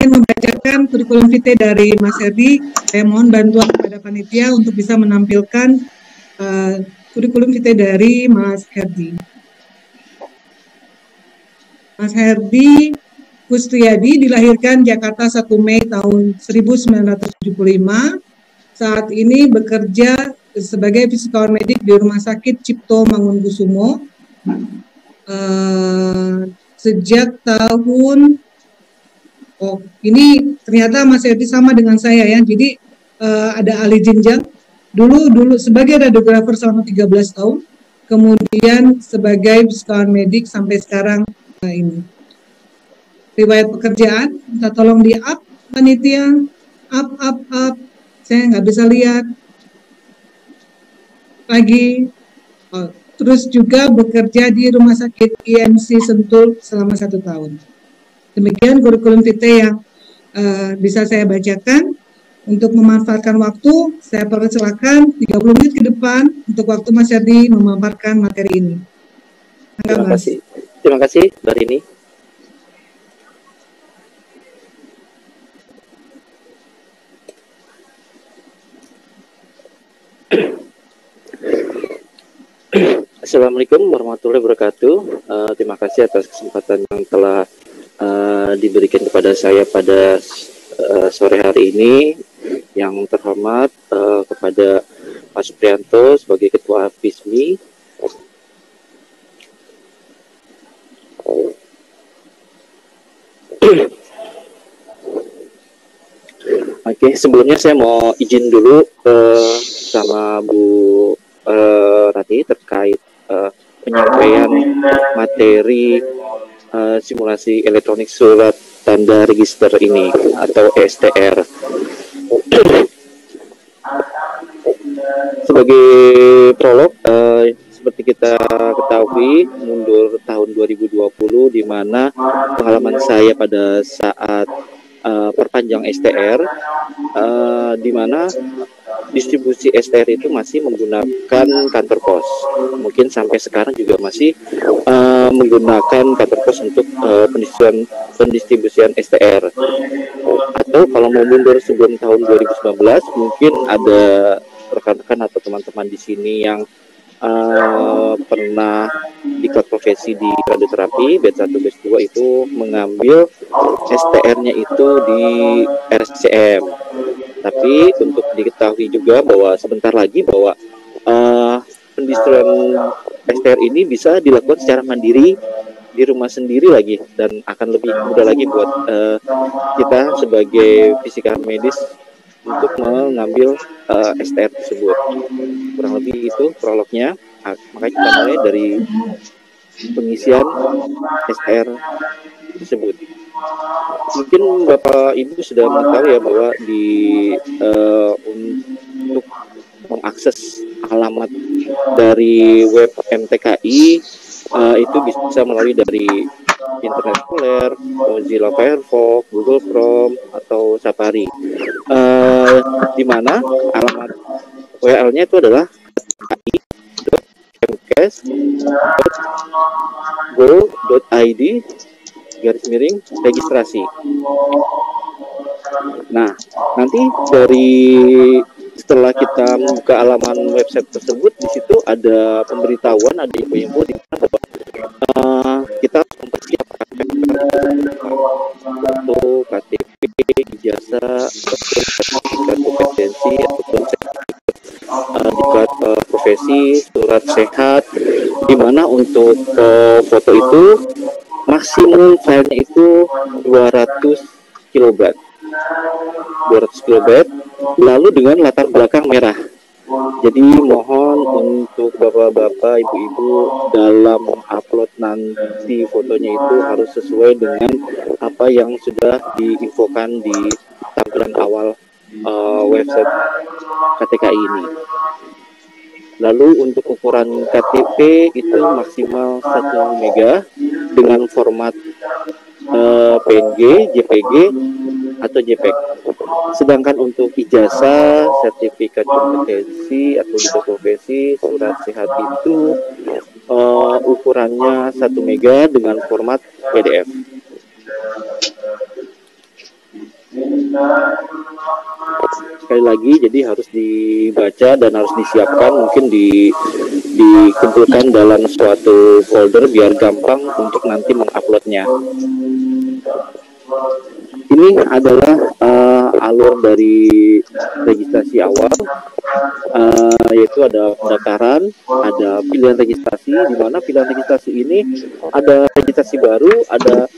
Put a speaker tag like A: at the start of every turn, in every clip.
A: ingin membacakan kurikulum vitae dari Mas Herdi. Saya mohon bantuan kepada panitia untuk bisa menampilkan kurikulum vitae dari Mas Herdi. Mas Herdi Kustriyadi dilahirkan Jakarta 1 Mei tahun 1975. Saat ini bekerja sebagai fisikawan medik di Rumah Sakit Cipto Mangunkusumo. Sejak tahun ini ternyata Mas Herdi sama dengan saya ya. Jadi ada alih jenjang. Dulu sebagai radiografer selama 13 tahun, kemudian sebagai fisikawan medik sampai sekarang ini. Riwayat pekerjaan, minta tolong di up panitia, up. Saya nggak bisa lihat lagi. Terus juga bekerja di Rumah Sakit IMC Sentul selama 1 tahun. Demikian kurikulum vitae yang bisa saya bacakan. Untuk memanfaatkan waktu, saya persilakan 30 menit ke depan untuk waktu Mas Herdi memaparkan materi ini.
B: Terima kasih, Mbak Rini. Assalamualaikum warahmatullahi wabarakatuh. Terima kasih atas kesempatan yang telah diberikan kepada saya pada sore hari ini. Yang terhormat kepada Pak Supriyanto sebagai Ketua FISMI. Oke, sebelumnya saya mau izin dulu sama Bu Rati terkait penyampaian materi simulasi elektronik surat tanda register ini atau STR. Sebagai prolog, seperti kita ketahui mundur tahun 2020 di mana pengalaman saya pada saat perpanjang STR, di mana distribusi STR itu masih menggunakan kantor pos. Mungkin sampai sekarang juga masih menggunakan kantor pos untuk pendistribusian STR. Atau kalau mau mundur sebelum tahun 2019, mungkin ada rekan-rekan atau teman-teman di sini yang pernah ikut profesi di radioterapi batch 1 batch 2 itu mengambil STR-nya itu di RSCM. Tapi untuk diketahui juga bahwa sebentar lagi bahwa pendistribusian STR ini bisa dilakukan secara mandiri di rumah sendiri lagi, dan akan lebih mudah lagi buat kita sebagai fisikawan medis untuk mengambil STR tersebut. Kurang lebih itu prolognya. Makanya kita mulai dari pengisian STR tersebut. Mungkin Bapak Ibu sudah mengetahui ya bahwa untuk mengakses alamat dari web MTKI itu bisa melalui dari Internet Explorer, Mozilla Firefox, Google Chrome, atau Safari. Di mana alamat URL-nya itu adalah mkes.go.id /registrasi. Nah, nanti setelah kita membuka halaman website tersebut, di situ ada pemberitahuan, ada info-info di mana bahwa kita harus mempersiapkan foto, KTP, ijazah, sertifikat kompetensi ataupun sertifikat profesi, surat sehat, di mana untuk foto itu maksimum filenya itu 200 kilobyte, lalu dengan latar belakang merah. Jadi mohon untuk bapak-bapak, ibu-ibu dalam upload nanti fotonya itu harus sesuai dengan apa yang sudah diinfokan di tampilan awal website KTKI ini. Lalu untuk ukuran KTP itu maksimal 1 mega dengan format PNG, JPG, atau JPEG. Sedangkan untuk ijazah, sertifikat kompetensi atau ijazah profesi, surat sehat itu ukurannya 1 mega dengan format PDF. Sekali lagi, jadi harus dibaca dan harus disiapkan, mungkin dikumpulkan dalam suatu folder biar gampang untuk nanti menguploadnya. Ini adalah alur dari registrasi awal, yaitu ada pendaftaran, ada pilihan registrasi, di mana pilihan registrasi ini ada registrasi baru, ada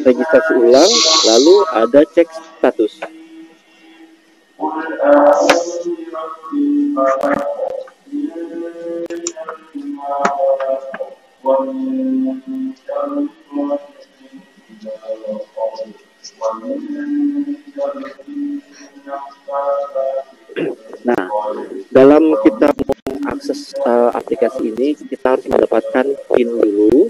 B: registrasi ulang, lalu ada cek status. Nah, dalam kita mengakses aplikasi ini, kita harus mendapatkan PIN dulu.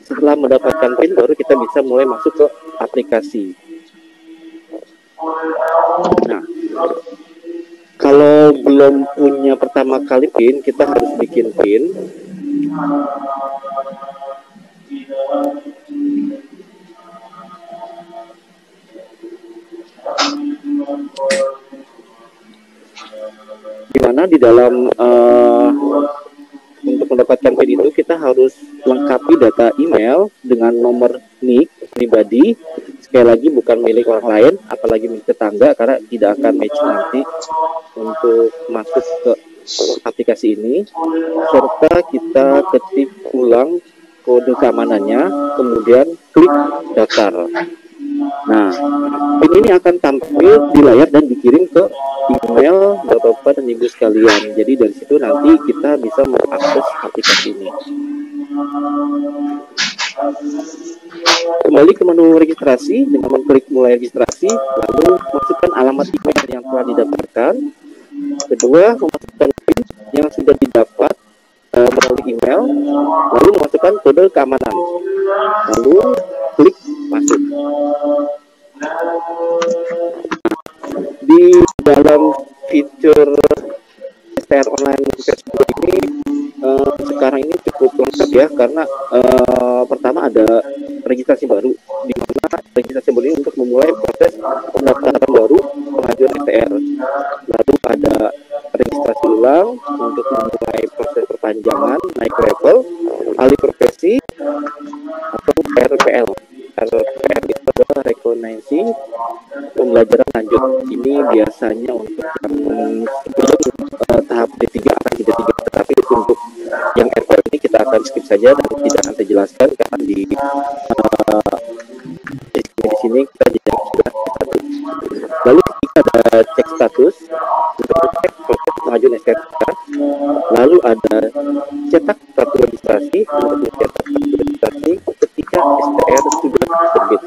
B: Setelah mendapatkan PIN, baru kita bisa mulai masuk ke aplikasi. Nah, kalau belum punya pertama kali PIN, kita harus bikin PIN. Dimana di dalam untuk mendapatkan PIN itu kita harus lengkapi data email dengan nomor NIK pribadi. Sekali lagi bukan milik orang lain, apalagi milik tetangga, karena tidak akan matching nanti untuk masuk ke aplikasi ini. Serta kita ketik ulang kode keamanannya, kemudian klik daftar. Nah, PIN ini akan tampil di layar dan dikirim ke email Bapak-Bapak dan Ibu sekalian. Jadi dari situ nanti kita bisa mengakses aplikasi ini. Kembali ke menu registrasi dengan mengklik mulai registrasi, lalu masukkan alamat email yang telah didaftarkan. Kedua, memasukkan PIN yang sudah didapat melalui email, lalu memasukkan kode keamanan, lalu klik masuk. Di dalam fitur STR online Facebook ini sekarang ini cukup lengkap ya, karena pertama ada registrasi baru, di mana registrasi baru ini untuk memulai proses pendaftaran baru pengajuan STR. Lalu ada registrasi ulang untuk memulai proses perpanjangan, naik level, alih profesi, atau RPL. RPL itu adalah rekognisi pembelajaran lanjut. Ini biasanya untuk yang sebelum tahap D3 akan di D3, tetapi untuk yang RPL ini kita akan skip saja dan tidak akan terjelaskan karena di sini kita tidak sudah status. Lalu ketika ada cek status untuk cek proses pengajuan STK, lalu ada cetak kartu registrasi untuk mencetak kartu registrasi ketika STR sudah terbit.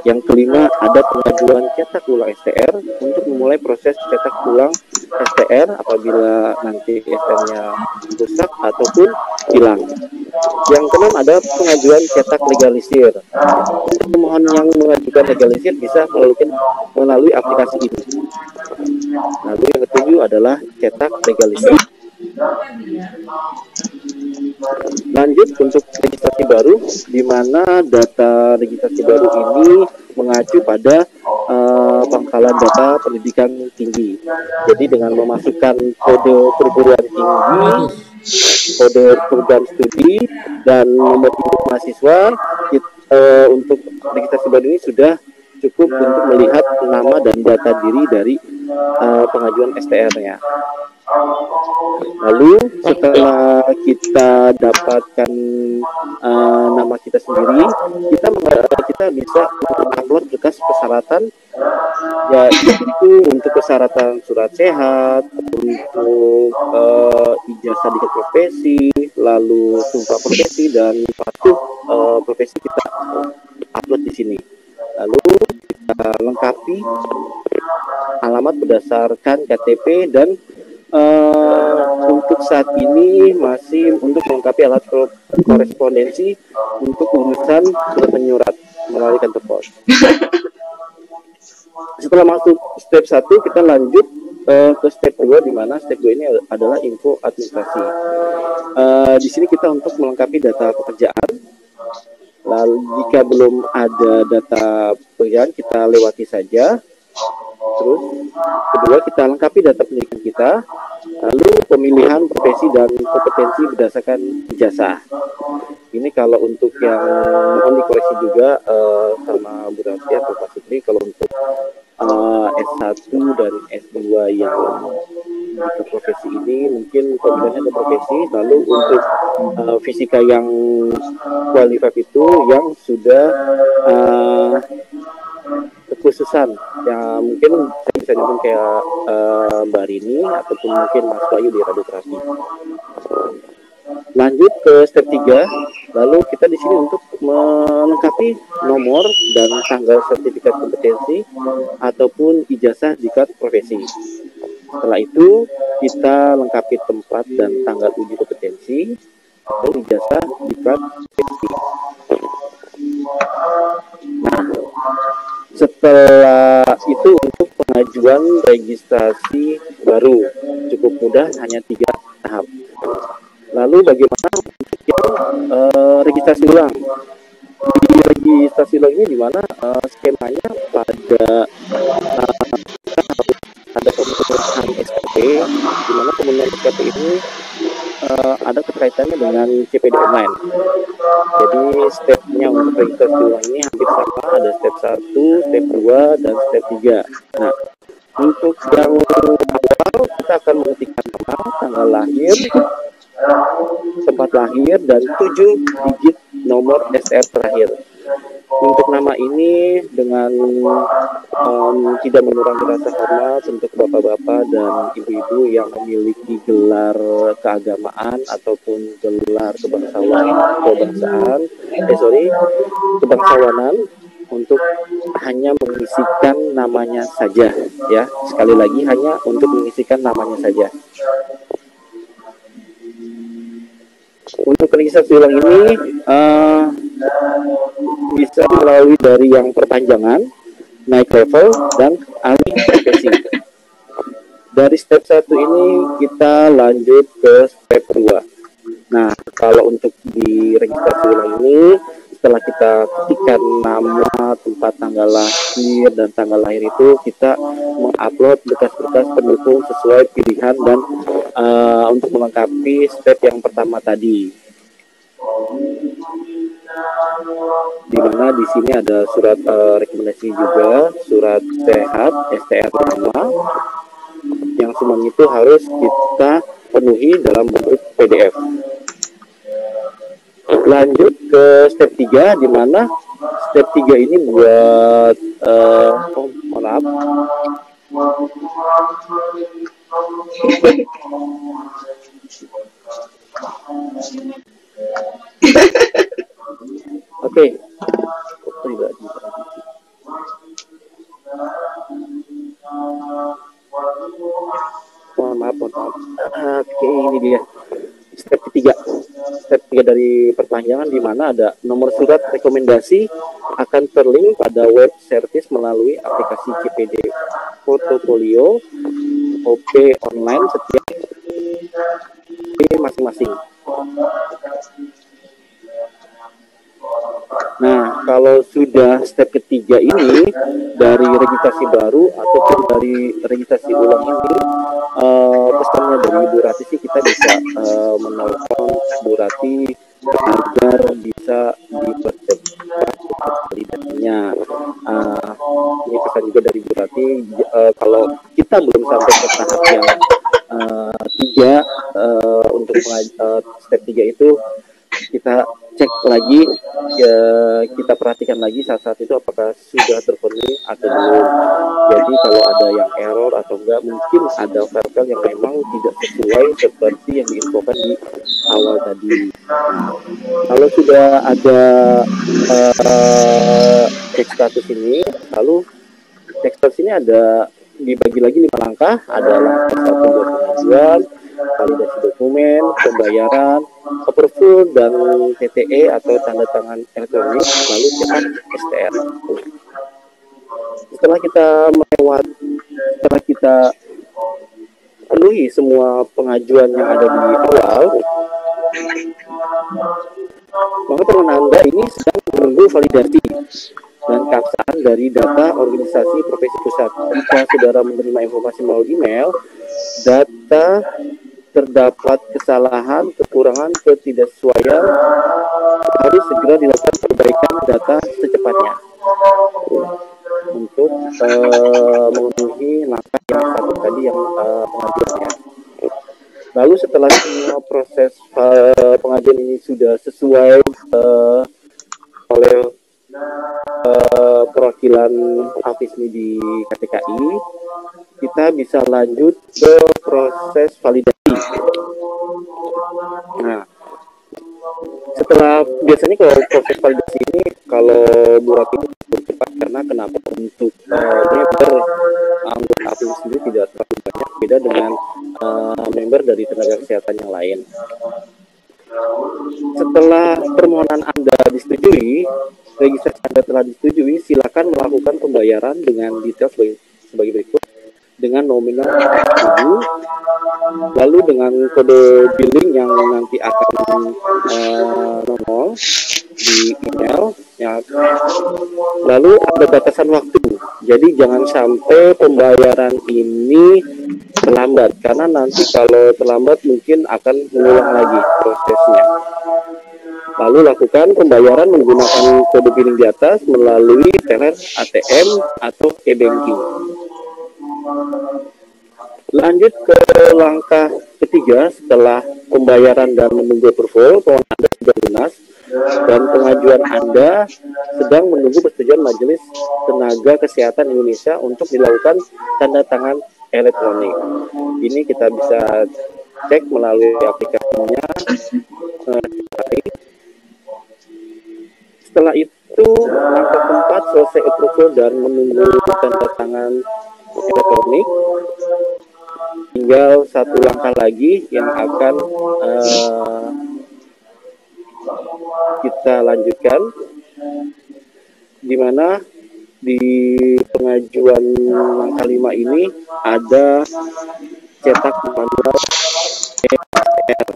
B: Yang kelima, ada pengajuan cetak ulang STR untuk memulai proses cetak ulang STR apabila nanti STR-nya rusak ataupun hilang. Yang keenam, ada pengajuan cetak legalisir. Untuk pemohon yang mengajukan legalisir bisa melalui aplikasi ini. Lalu yang ketujuh adalah cetak legalisir. Lanjut untuk registrasi baru, di mana data registrasi baru ini mengacu pada pangkalan data pendidikan tinggi. Jadi dengan memasukkan kode perguruan tinggi, kode program studi, dan nomor induk mahasiswa, untuk registrasi baru ini sudah cukup untuk melihat nama dan data diri dari pengajuan STR-nya. Lalu setelah kita dapatkan nama kita sendiri, kita bisa upload berkas persyaratan, yaitu untuk persyaratan surat sehat, untuk ijazah diklat profesi, lalu sumpah profesi dan patuh profesi kita upload di sini. Lalu kita lengkapi alamat berdasarkan KTP dan untuk saat ini masih untuk melengkapi alat korespondensi untuk urusan surat menyurat melalui kantor pos. Setelah masuk step 1, kita lanjut ke step 2, di mana step 2 ini adalah info administrasi. Di sini kita untuk melengkapi data pekerjaan. Lalu jika belum ada data pekerjaan, kita lewati saja. Terus kedua, kita lengkapi data pendidikan kita. Lalu pemilihan profesi dan kompetensi berdasarkan ijazah. Ini kalau untuk yang mohon dikoreksi juga sama Bu Raffi atau Pak Sutri, kalau untuk S1 dan S2 yang ke profesi ini mungkin pemilihannya ke profesi. Lalu untuk fisika yang qualified itu yang sudah kekhususan, ya mungkin saya bisa nyebut kayak Mbak Rini ataupun mungkin Mas Bayu di radioterapi. Lanjut ke step 3, lalu kita di sini untuk melengkapi nomor dan tanggal sertifikat kompetensi ataupun ijazah jika profesi. Setelah itu kita lengkapi tempat dan tanggal uji kompetensi atau ijazah jika profesi. Nah, setelah itu untuk pengajuan registrasi baru cukup mudah, hanya 3 tahap. Lalu bagaimana untuk yang registrasi ulang? Di registrasi ulang ini di mana skemanya pada ada pemenuhan SKP, di mana pemenuhan SKP ini ada keterkaitannya dengan CPD online. Jadi stepnya untuk registrasi ulang ini hampir sama, ada step 1, step 2, dan step 3. Nah, untuk yang awal kita akan mengetikkan nama, tanggal lahir, tempat lahir, dan 7 digit nomor SR terakhir. Untuk nama ini dengan tidak mengurangi rasa hormat untuk bapak-bapak dan ibu-ibu yang memiliki gelar keagamaan ataupun gelar kebangsawanan, untuk hanya mengisikan namanya saja, ya. Sekali lagi, hanya untuk mengisikan namanya saja. Untuk registrasi ulang ini bisa melalui dari yang perpanjangan, naik level, dan alih profesi. Dari step 1 ini kita lanjut ke step 2. Nah, kalau untuk di registrasi ulang ini, setelah kita ketikkan nama, tempat tanggal lahir, dan tanggal lahir itu, kita mengupload berkas-berkas pendukung sesuai pilihan dan untuk melengkapi step yang pertama tadi. Di mana di sini ada surat rekomendasi juga, surat sehat, STR nama, yang semuanya itu harus kita penuhi dalam bentuk PDF. Lanjut ke step 3, di mana step 3 ini buat maaf. Oke. Maaf. Oke, ini dia step ketiga. Step 3 dari perpanjangan, di mana ada nomor surat rekomendasi akan terlink pada web service melalui aplikasi CPD Portofolio OP online setiap masing-masing. Nah, kalau sudah step ketiga ini dari registrasi baru ataupun dari registrasi ulang ini, pesannya dari Bu Rati sih, kita bisa menelpon Bu Rati agar bisa dipercepat validasinya. Ini pesan juga dari Bu Rati, kalau kita belum sampai ke tahap yang 3 untuk step 3 itu, kita cek lagi, kita perhatikan lagi saat-saat itu apakah sudah terpenuhi atau belum. Jadi kalau ada yang error atau enggak, mungkin ada file yang memang tidak sesuai seperti yang diinfokan di awal tadi. Kalau sudah ada cek status ini, lalu cek status ini ada dibagi lagi 5 langkah. Ada langkah 1 buat pengajuan, validasi dokumen, pembayaran, approval, dan TTE atau tanda tangan elektronik, lalu cetak STR. Setelah kita penuhi semua pengajuan yang ada di awal, maka penanda ini sedang menunggu validasi. dan keabsahan dari data organisasi profesi pusat. Jika saudara menerima informasi melalui email, data terdapat kesalahan, kekurangan, ketidaksesuaian, harus segera dilakukan perbaikan data secepatnya untuk memenuhi langkah yang satu tadi yang pengajuannya. Lalu setelah semua proses pengajuan ini sudah sesuai oleh perwakilan AFISMI di KTKI, kita bisa lanjut ke proses validasi. Nah, setelah biasanya kalau proses validasi ini kalau buat itu cukup cepat, karena kenapa, untuk member anggota AFISMI sendiri tidak terlalu banyak, beda dengan member dari tenaga kesehatan yang lain. Setelah permohonan Anda disetujui, registrasi Anda telah disetujui, silakan melakukan pembayaran dengan detail sebagai berikut, dengan nominal lalu dengan kode billing yang nanti akan nongol di email ya. Lalu ada batasan waktu, jadi jangan sampai pembayaran ini terlambat, karena nanti kalau terlambat mungkin akan mengulang lagi prosesnya. Lalu lakukan pembayaran menggunakan kode billing di atas melalui teller, ATM, atau e-banking. Lanjut ke langkah ketiga. Setelah pembayaran dan menunggu approval, pohon Anda sudah lunas dan pengajuan Anda sedang menunggu persetujuan Majelis Tenaga Kesehatan Indonesia untuk dilakukan tanda tangan elektronik. Ini kita bisa cek melalui aplikasinya. Setelah itu, langkah keempat selesai approval dan menunggu tanda tangan elektronik. Tinggal satu langkah lagi yang akan kita lanjutkan, di mana di pengajuan langkah 5 ini ada cetak manual STR,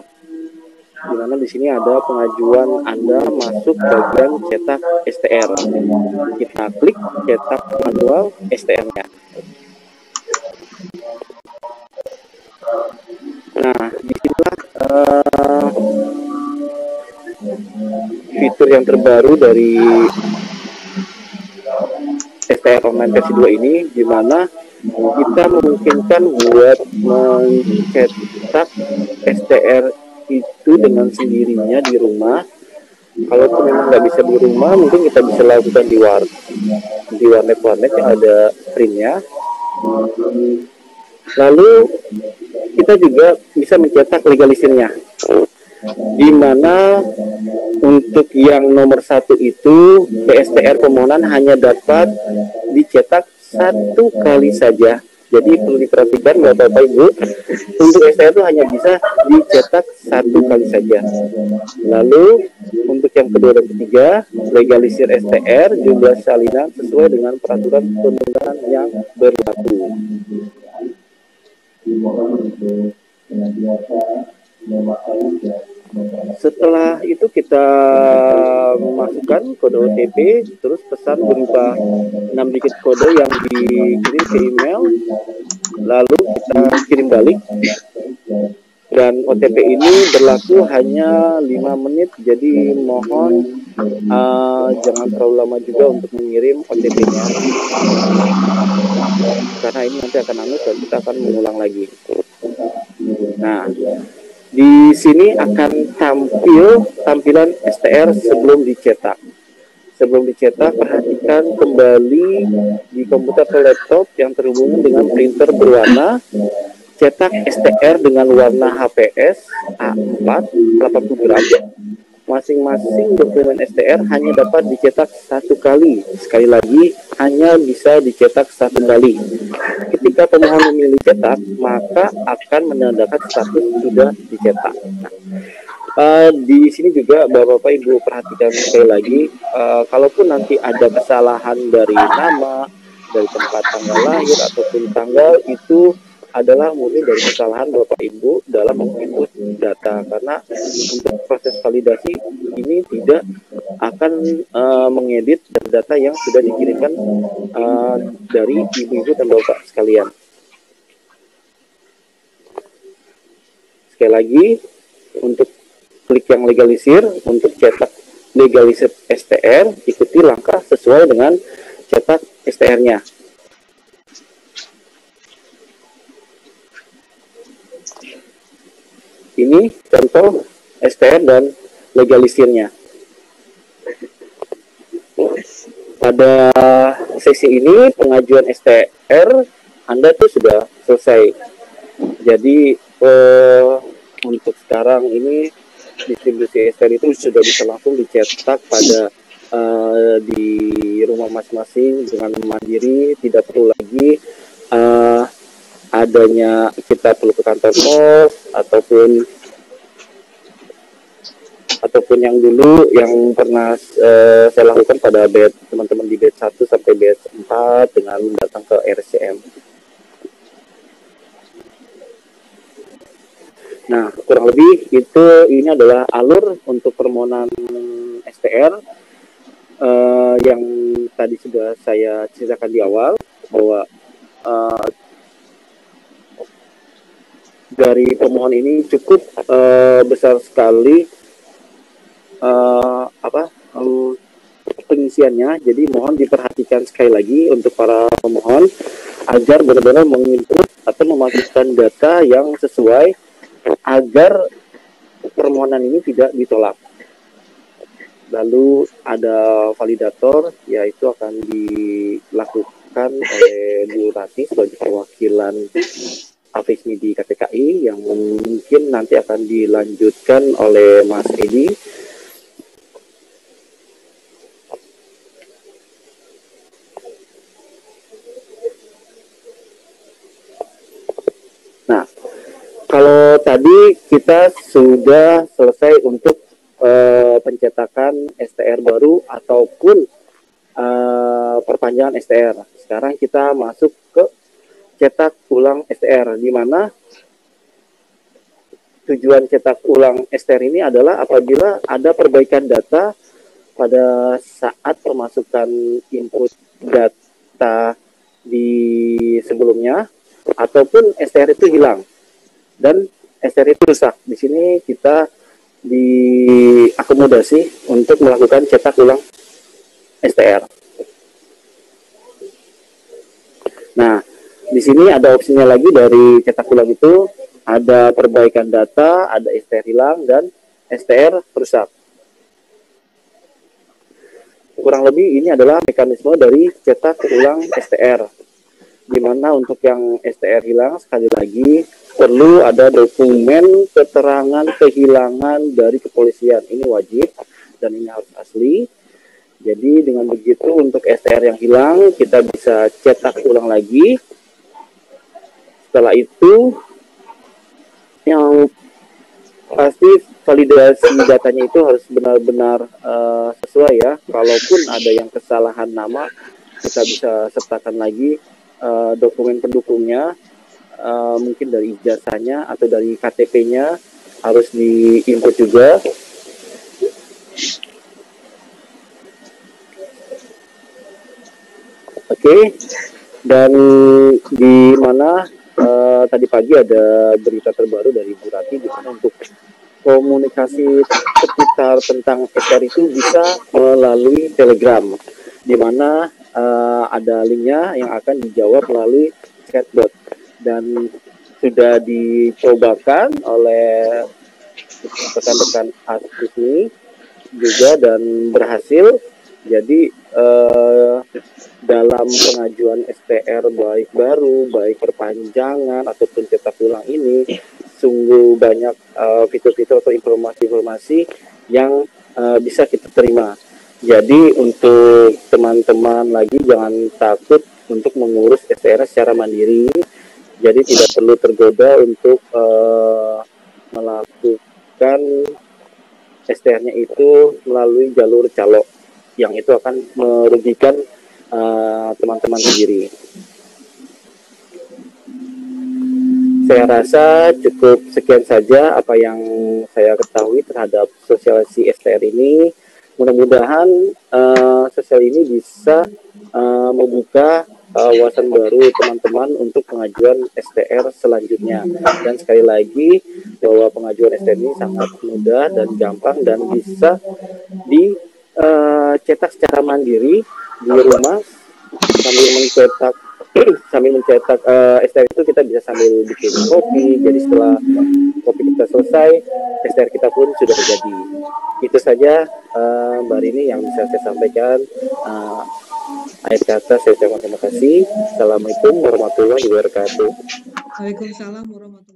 B: di mana di sini ada pengajuan Anda masuk bagian cetak STR. Kita klik cetak manual STR-nya. Nah, disinilah fitur yang terbaru dari STR Online versi 2 ini, di mana kita memungkinkan buat mencetak STR itu dengan sendirinya di rumah. Kalau memang nggak bisa di rumah, mungkin kita bisa lakukan di warnet yang ada printnya. Lalu kita juga bisa mencetak legalisirnya, di mana untuk yang nomor 1 itu PSTR permohonan hanya dapat dicetak 1 kali saja. Jadi perlu diperhatikan Bapak Ibu, untuk STR itu hanya bisa dicetak 1 kali saja. Lalu untuk yang kedua dan ketiga, legalisir STR jumlah salinan sesuai dengan peraturan perundangan yang berlaku. Setelah itu kita memasukkan kode OTP, terus pesan berupa 6 digit kode yang dikirim ke email, lalu kita kirim balik. Dan OTP ini berlaku hanya 5 menit, jadi mohon jangan terlalu lama juga untuk mengirim OTP-nya, karena ini nanti akan hangus dan kita akan mengulang lagi. Nah, di sini akan tampil tampilan STR sebelum dicetak. Sebelum dicetak, perhatikan kembali di komputer atau laptop yang terhubung dengan printer berwarna. Cetak STR dengan warna HPS A4 80 gram. Masing-masing dokumen STR hanya dapat dicetak 1 kali. Sekali lagi, hanya bisa dicetak 1 kali. Ketika pemohon memilih cetak, maka akan menandakan status sudah dicetak. Nah, di sini juga Bapak Ibu perhatikan sekali lagi, kalaupun nanti ada kesalahan dari nama, dari tempat tanggal lahir ataupun tanggal, itu adalah murni dari kesalahan Bapak Ibu dalam menginput data, karena untuk proses validasi ini tidak akan mengedit dan data yang sudah dikirimkan dari ibu-ibu dan bapak sekalian. Sekali lagi, untuk klik yang legalisir, untuk cetak legalisir STR, ikuti langkah sesuai dengan cetak STR-nya. Ini contoh STR dan legalisirnya. Pada sesi ini pengajuan STR Anda tuh sudah selesai. Jadi untuk sekarang ini distribusi STR itu sudah bisa langsung dicetak pada di rumah masing-masing dengan mandiri, tidak perlu lagi adanya kita perlu ke kantor pos ataupun yang dulu yang pernah saya lakukan pada teman-teman di batch 1 sampai batch 4 dengan datang ke RSCM. Nah, kurang lebih ini adalah alur untuk permohonan STR yang tadi sudah saya ceritakan di awal, bahwa dari pemohon ini cukup besar sekali pengisiannya. Jadi mohon diperhatikan sekali lagi untuk para pemohon agar benar-benar menginput atau memasukkan data yang sesuai agar permohonan ini tidak ditolak. Lalu ada validator, yaitu akan dilakukan oleh Bu Rati sebagai perwakilan AFISMI di KTKI, yang mungkin nanti akan dilanjutkan oleh Mas Edi. Nah, kalau tadi kita sudah selesai untuk pencetakan STR baru ataupun perpanjangan STR. Sekarang kita masuk ke cetak ulang STR, di mana tujuan cetak ulang STR ini adalah apabila ada perbaikan data pada saat pemasukan input data di sebelumnya, ataupun STR itu hilang dan STR itu rusak. Di sini kita diakomodasi untuk melakukan cetak ulang STR. Nah, di sini ada opsinya lagi dari cetak ulang itu, ada perbaikan data, ada STR hilang, dan STR rusak. Kurang lebih ini adalah mekanisme dari cetak ulang STR, di mana untuk yang STR hilang, sekali lagi perlu ada dokumen keterangan kehilangan dari kepolisian. Ini wajib dan ini harus asli. Jadi dengan begitu untuk STR yang hilang kita bisa cetak ulang lagi. Setelah itu yang pasti validasi datanya itu harus benar-benar sesuai ya. Kalaupun ada yang kesalahan nama, kita bisa sertakan lagi dokumen pendukungnya, mungkin dari ijazahnya atau dari KTP-nya harus diinput juga. Oke, dan di mana tadi pagi ada berita terbaru dari Bu Rati, di mana untuk komunikasi seputar tentang STR itu bisa melalui Telegram, di mana ada linknya yang akan dijawab melalui chatbot, dan sudah dicobakan oleh rekan-rekan AFISMI juga dan berhasil. Jadi dalam pengajuan STR baik baru, baik perpanjangan ataupun cetak ulang ini sungguh banyak fitur-fitur atau informasi-informasi yang bisa kita terima. Jadi untuk teman-teman lagi jangan takut untuk mengurus STR secara mandiri. Jadi tidak perlu tergoda untuk melakukan STR-nya itu melalui jalur calo, yang itu akan merugikan teman-teman sendiri. Saya rasa cukup sekian saja apa yang saya ketahui terhadap sosialisasi STR ini. Mudah-mudahan sosial ini bisa membuka wawasan baru teman-teman untuk pengajuan STR selanjutnya. Dan sekali lagi bahwa pengajuan STR ini sangat mudah dan gampang dan bisa dicetak secara mandiri di rumah sambil mencetak STR itu kita bisa sambil bikin kopi. Jadi setelah kopi kita selesai, STR kita pun sudah jadi. Itu saja Mbak Rini yang bisa saya sampaikan. Akhir kata saya ucapkan terima kasih. Assalamualaikum warahmatullahi wabarakatuh.
A: Waalaikumsalam warahmatullahi wabarakatuh.